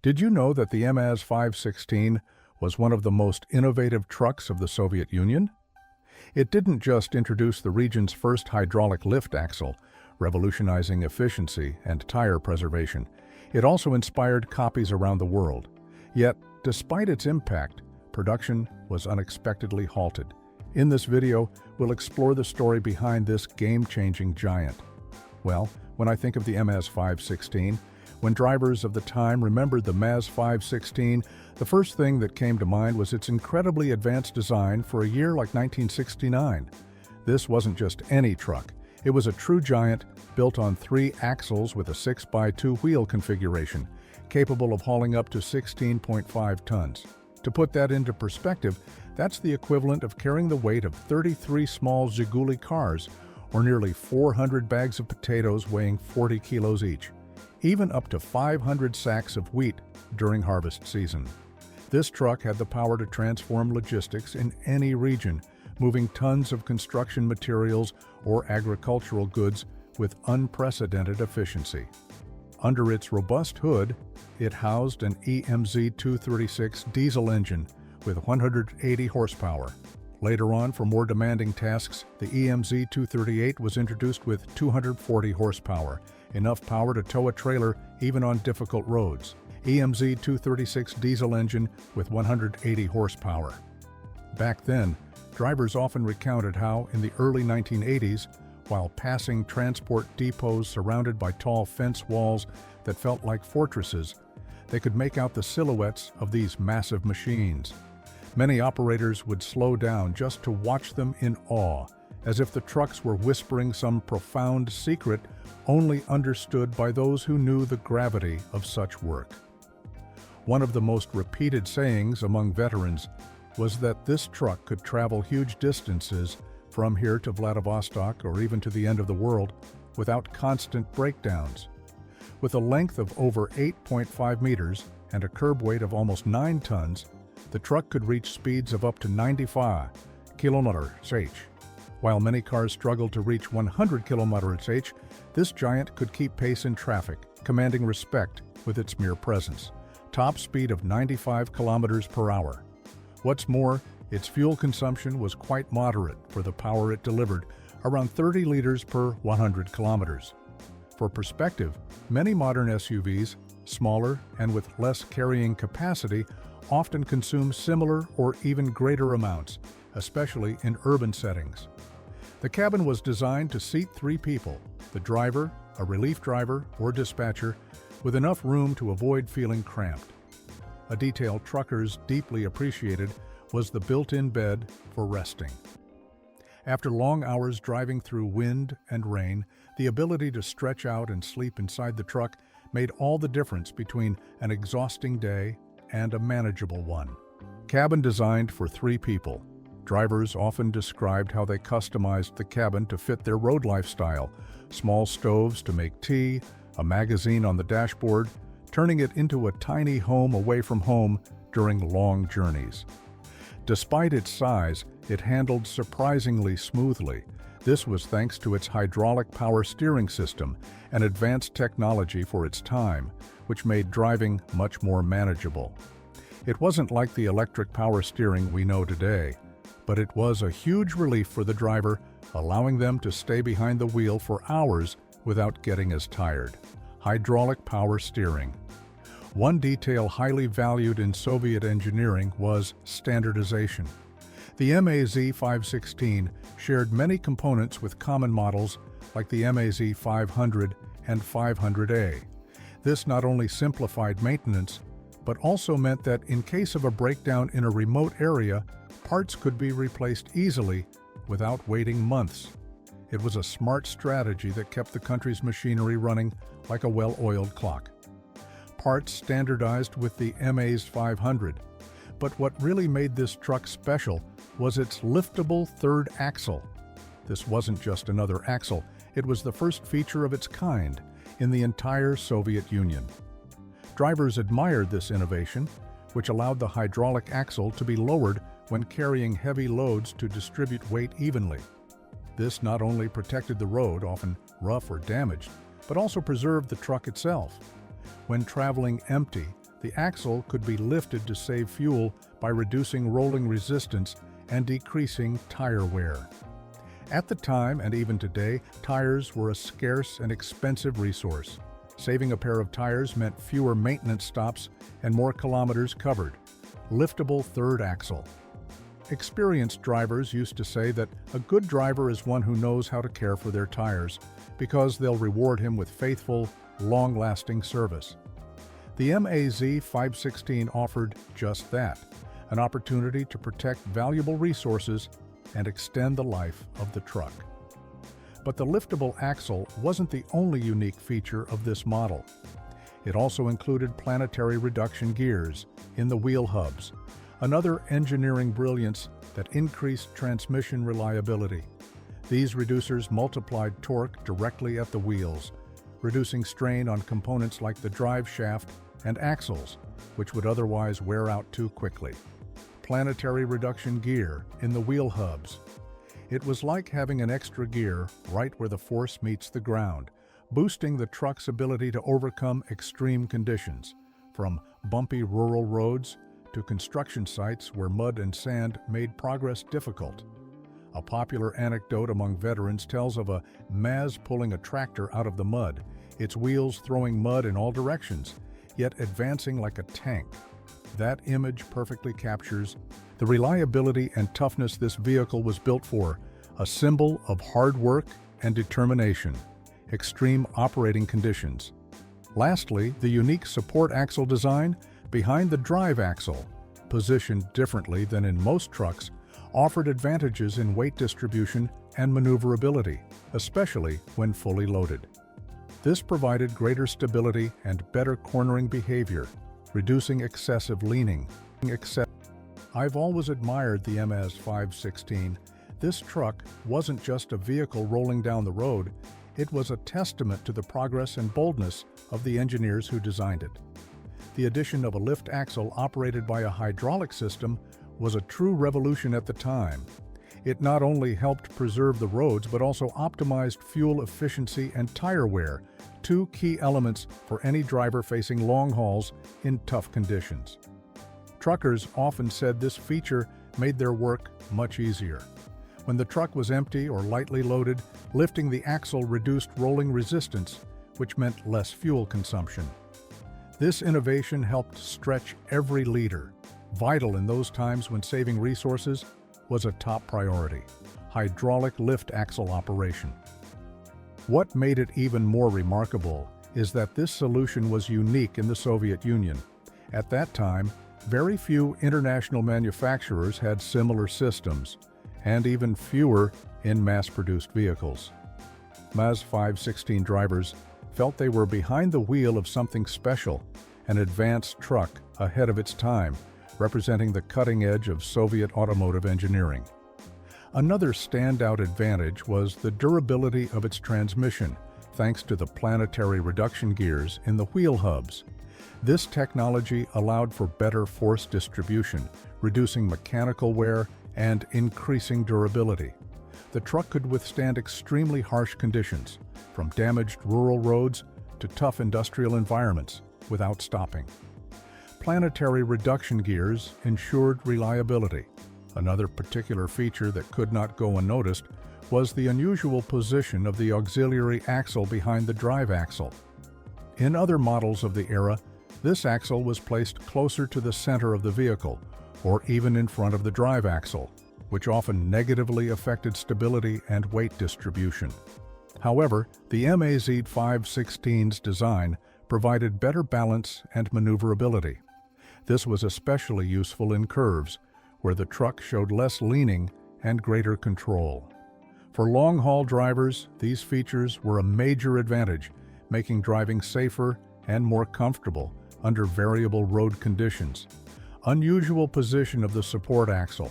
Did you know that the MAZ 516 was one of the most innovative trucks of the Soviet Union? It didn't just introduce the region's first hydraulic lift axle, revolutionizing efficiency and tire preservation. It also inspired copies around the world. Yet, despite its impact, production was unexpectedly halted. In this video, we'll explore the story behind this game-changing giant. Well, when I think of the MAZ 516, when drivers of the time remembered the MAZ 516, the first thing that came to mind was its incredibly advanced design for a year like 1969. This wasn't just any truck. It was a true giant built on 3 axles with a 6x2 wheel configuration, capable of hauling up to 16.5 tons. To put that into perspective, that's the equivalent of carrying the weight of 33 small Zhiguli cars, or nearly 400 bags of potatoes weighing 40 kilos each, even up to 500 sacks of wheat during harvest season. This truck had the power to transform logistics in any region, moving tons of construction materials or agricultural goods with unprecedented efficiency. Under its robust hood, it housed an EMZ 236 diesel engine with 180 horsepower. Later on, for more demanding tasks, the EMZ 238 was introduced with 240 horsepower, enough power to tow a trailer even on difficult roads. EMZ 236 diesel engine with 180 horsepower. Back then, drivers often recounted how, in the early 1980s, while passing transport depots surrounded by tall fence walls that felt like fortresses, they could make out the silhouettes of these massive machines. Many operators would slow down just to watch them in awe, as if the trucks were whispering some profound secret only understood by those who knew the gravity of such work. One of the most repeated sayings among veterans was that this truck could travel huge distances from here to Vladivostok or even to the end of the world without constant breakdowns. With a length of over 8.5 meters and a curb weight of almost 9 tons, the truck could reach speeds of up to 95 km/h. While many cars struggled to reach 100 km/h, this giant could keep pace in traffic, commanding respect with its mere presence. Top speed of 95 km/h. What's more, its fuel consumption was quite moderate for the power it delivered, around 30 liters per 100 kilometers. For perspective, many modern SUVs, smaller and with less carrying capacity, often consume similar or even greater amounts, especially in urban settings. The cabin was designed to seat 3 people, the driver, a relief driver, or dispatcher, with enough room to avoid feeling cramped. A detail truckers deeply appreciated was the built-in bed for resting. After long hours driving through wind and rain, the ability to stretch out and sleep inside the truck made all the difference between an exhausting day and a manageable one. Cabin designed for 3 people. Drivers often described how they customized the cabin to fit their road lifestyle: small stoves to make tea, a magazine on the dashboard, turning it into a tiny home away from home during long journeys. Despite its size, it handled surprisingly smoothly. This was thanks to its hydraulic power steering system, an advanced technology for its time, which made driving much more manageable. It wasn't like the electric power steering we know today, but it was a huge relief for the driver, allowing them to stay behind the wheel for hours without getting as tired. Hydraulic power steering. One detail highly valued in Soviet engineering was standardization. The MAZ 516 shared many components with common models like the MAZ 500 and 500A. This not only simplified maintenance, but also meant that in case of a breakdown in a remote area, parts could be replaced easily without waiting months. It was a smart strategy that kept the country's machinery running like a well-oiled clock. Parts standardized with the MAZ 500. But what really made this truck special was its liftable third axle. This wasn't just another axle, it was the first feature of its kind in the entire Soviet Union. Drivers admired this innovation, which allowed the hydraulic axle to be lowered when carrying heavy loads to distribute weight evenly. This not only protected the road, often rough or damaged, but also preserved the truck itself. When traveling empty, the axle could be lifted to save fuel by reducing rolling resistance and decreasing tire wear. At the time, and even today, tires were a scarce and expensive resource. Saving a pair of tires meant fewer maintenance stops and more kilometers covered. Liftable third axle. Experienced drivers used to say that a good driver is one who knows how to care for their tires because they'll reward him with faithful, long-lasting service. The MAZ 516 offered just that, an opportunity to protect valuable resources and extend the life of the truck. But the liftable axle wasn't the only unique feature of this model. It also included planetary reduction gears in the wheel hubs, another engineering brilliance that increased transmission reliability. These reducers multiplied torque directly at the wheels, reducing strain on components like the drive shaft and axles, which would otherwise wear out too quickly. Planetary reduction gear in the wheel hubs. It was like having an extra gear right where the force meets the ground, boosting the truck's ability to overcome extreme conditions, from bumpy rural roads to construction sites where mud and sand made progress difficult. A popular anecdote among veterans tells of a MAZ pulling a tractor out of the mud, its wheels throwing mud in all directions, yet advancing like a tank. That image perfectly captures the reliability and toughness this vehicle was built for, a symbol of hard work and determination, extreme operating conditions. Lastly, the unique support axle design behind the drive axle, positioned differently than in most trucks, offered advantages in weight distribution and maneuverability, especially when fully loaded. This provided greater stability and better cornering behavior, reducing excessive leaning. I've always admired the MAZ 516. This truck wasn't just a vehicle rolling down the road, it was a testament to the progress and boldness of the engineers who designed it. The addition of a lift axle operated by a hydraulic system was a true revolution at the time. It not only helped preserve the roads but also optimized fuel efficiency and tire wear, two key elements for any driver facing long hauls in tough conditions. Truckers often said this feature made their work much easier. When the truck was empty or lightly loaded, lifting the axle reduced rolling resistance, which meant less fuel consumption. This innovation helped stretch every liter, vital in those times when saving resources was a top priority. Hydraulic lift axle operation. What made it even more remarkable is that this solution was unique in the Soviet Union. At that time, very few international manufacturers had similar systems, and even fewer in mass-produced vehicles. MAZ 516 drivers felt they were behind the wheel of something special, an advanced truck ahead of its time, representing the cutting edge of Soviet automotive engineering. Another standout advantage was the durability of its transmission, thanks to the planetary reduction gears in the wheel hubs. This technology allowed for better force distribution, reducing mechanical wear and increasing durability. The truck could withstand extremely harsh conditions, from damaged rural roads to tough industrial environments, without stopping. Planetary reduction gears ensured reliability. Another particular feature that could not go unnoticed was the unusual position of the auxiliary axle behind the drive axle. In other models of the era, this axle was placed closer to the center of the vehicle, or even in front of the drive axle, which often negatively affected stability and weight distribution. However, the MAZ 516's design provided better balance and maneuverability. This was especially useful in curves, where the truck showed less leaning and greater control. For long-haul drivers, these features were a major advantage, making driving safer and more comfortable under variable road conditions. Unusual position of the support axle.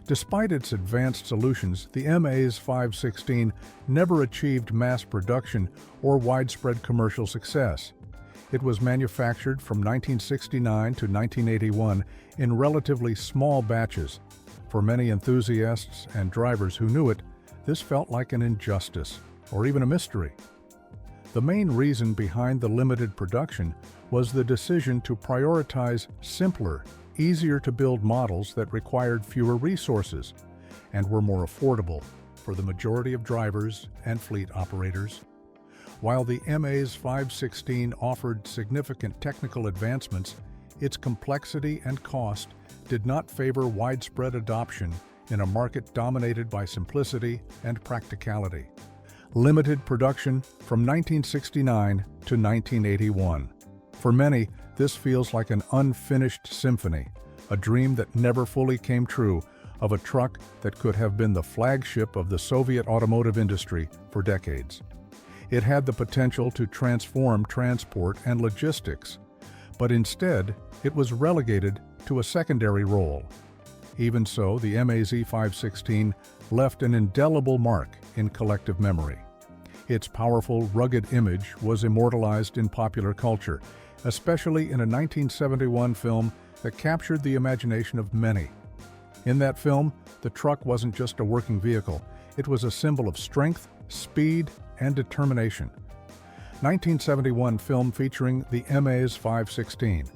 Despite its advanced solutions, the MAZ 516 never achieved mass production or widespread commercial success. It was manufactured from 1969 to 1981 in relatively small batches. For many enthusiasts and drivers who knew it, this felt like an injustice or even a mystery. The main reason behind the limited production was the decision to prioritize simpler, easier-to-build models that required fewer resources and were more affordable for the majority of drivers and fleet operators. While the MAZ 516 offered significant technical advancements, its complexity and cost did not favor widespread adoption in a market dominated by simplicity and practicality. Limited production from 1969 to 1981. For many, this feels like an unfinished symphony, a dream that never fully came true of a truck that could have been the flagship of the Soviet automotive industry for decades. It had the potential to transform transport and logistics, but instead, it was relegated to a secondary role. Even so, the MAZ 516 left an indelible mark in collective memory. Its powerful, rugged image was immortalized in popular culture, especially in a 1971 film that captured the imagination of many. In that film, the truck wasn't just a working vehicle, it was a symbol of strength, speed, and determination. 1971 film featuring the MAZ 516.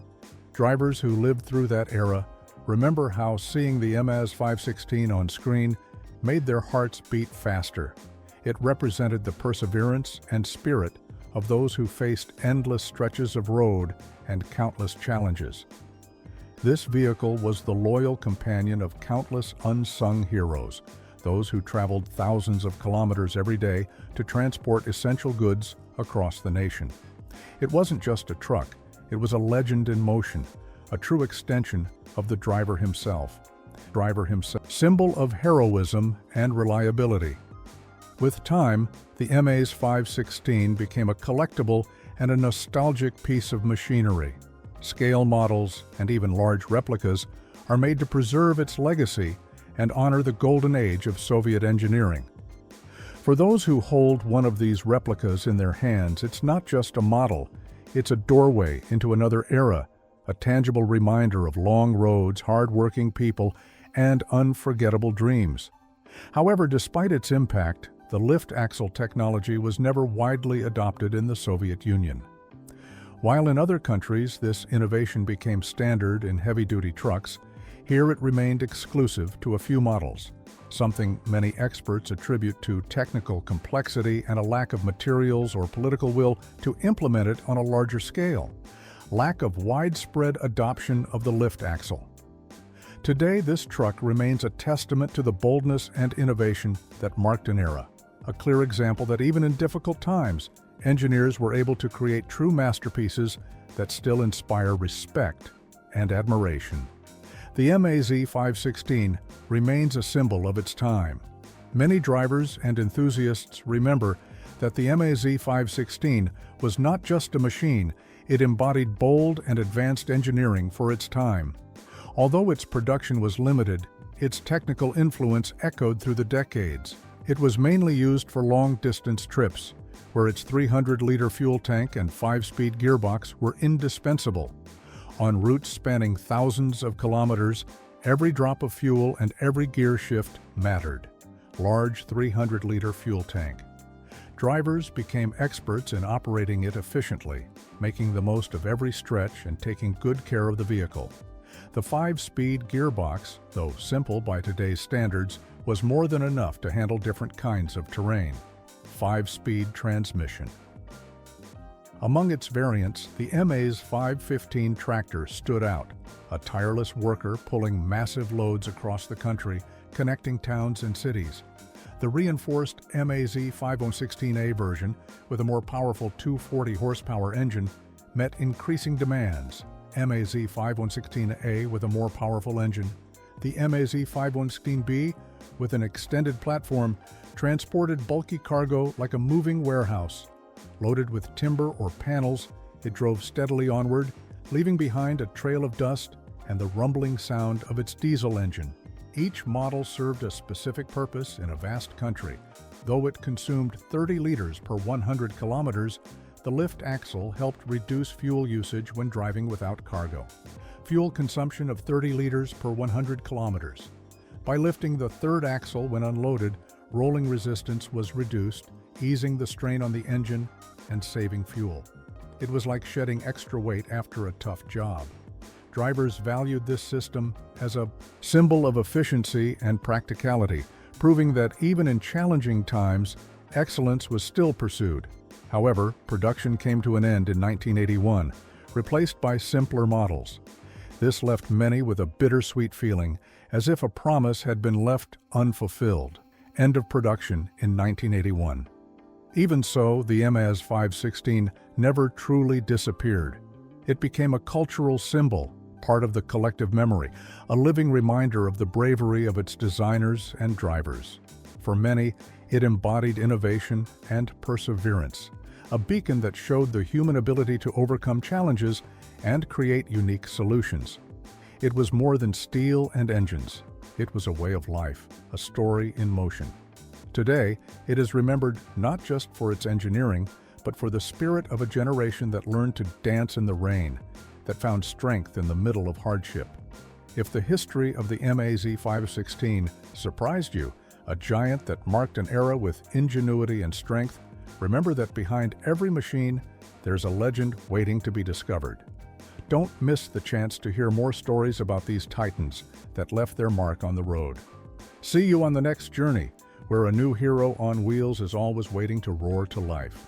Drivers who lived through that era remember how seeing the MAZ 516 on screen made their hearts beat faster. It represented the perseverance and spirit of those who faced endless stretches of road and countless challenges. This vehicle was the loyal companion of countless unsung heroes, those who traveled thousands of kilometers every day to transport essential goods across the nation. It wasn't just a truck, it was a legend in motion, a true extension of the driver himself. Symbol of heroism and reliability. With time, the MAZ 516 became a collectible and a nostalgic piece of machinery. Scale models and even large replicas are made to preserve its legacy and honor the golden age of Soviet engineering. For those who hold one of these replicas in their hands, it's not just a model, it's a doorway into another era, a tangible reminder of long roads, hard-working people, and unforgettable dreams. However, despite its impact, the lift axle technology was never widely adopted in the Soviet Union. While in other countries this innovation became standard in heavy-duty trucks, here it remained exclusive to a few models, something many experts attribute to technical complexity and a lack of materials or political will to implement it on a larger scale. Lack of widespread adoption of the lift axle. Today, this truck remains a testament to the boldness and innovation that marked an era, a clear example that even in difficult times, engineers were able to create true masterpieces that still inspire respect and admiration. The MAZ 516 remains a symbol of its time. Many drivers and enthusiasts remember that the MAZ 516 was not just a machine, it embodied bold and advanced engineering for its time. Although its production was limited, its technical influence echoed through the decades. It was mainly used for long-distance trips, where its 300-liter fuel tank and 5-speed gearbox were indispensable. On routes spanning thousands of kilometers, every drop of fuel and every gear shift mattered. Large 300-liter fuel tank. Drivers became experts in operating it efficiently, making the most of every stretch and taking good care of the vehicle. The 5-speed gearbox, though simple by today's standards, was more than enough to handle different kinds of terrain. 5-speed transmission. Among its variants, the MAZ 515 tractor stood out, a tireless worker pulling massive loads across the country, connecting towns and cities. The reinforced MAZ 516A version, with a more powerful 240 horsepower engine, met increasing demands. MAZ 516A with a more powerful engine. The MAZ 516B, with an extended platform, transported bulky cargo like a moving warehouse. Loaded with timber or panels, it drove steadily onward, leaving behind a trail of dust and the rumbling sound of its diesel engine. Each model served a specific purpose in a vast country. Though it consumed 30 liters per 100 kilometers, the lift axle helped reduce fuel usage when driving without cargo. Fuel consumption of 30 liters per 100 kilometers. By lifting the third axle when unloaded, rolling resistance was reduced, easing the strain on the engine and saving fuel. It was like shedding extra weight after a tough job. Drivers valued this system as a symbol of efficiency and practicality, proving that even in challenging times, excellence was still pursued. However, production came to an end in 1981, replaced by simpler models. This left many with a bittersweet feeling, as if a promise had been left unfulfilled. End of production in 1981. Even so, the MAZ 516 never truly disappeared. It became a cultural symbol, part of the collective memory, a living reminder of the bravery of its designers and drivers. For many, it embodied innovation and perseverance, a beacon that showed the human ability to overcome challenges and create unique solutions. It was more than steel and engines. It was a way of life, a story in motion. Today, it is remembered not just for its engineering, but for the spirit of a generation that learned to dance in the rain, that found strength in the middle of hardship. If the history of the MAZ 516 surprised you, a giant that marked an era with ingenuity and strength, remember that behind every machine, there's a legend waiting to be discovered. Don't miss the chance to hear more stories about these titans that left their mark on the road. See you on the next journey, where a new hero on wheels is always waiting to roar to life.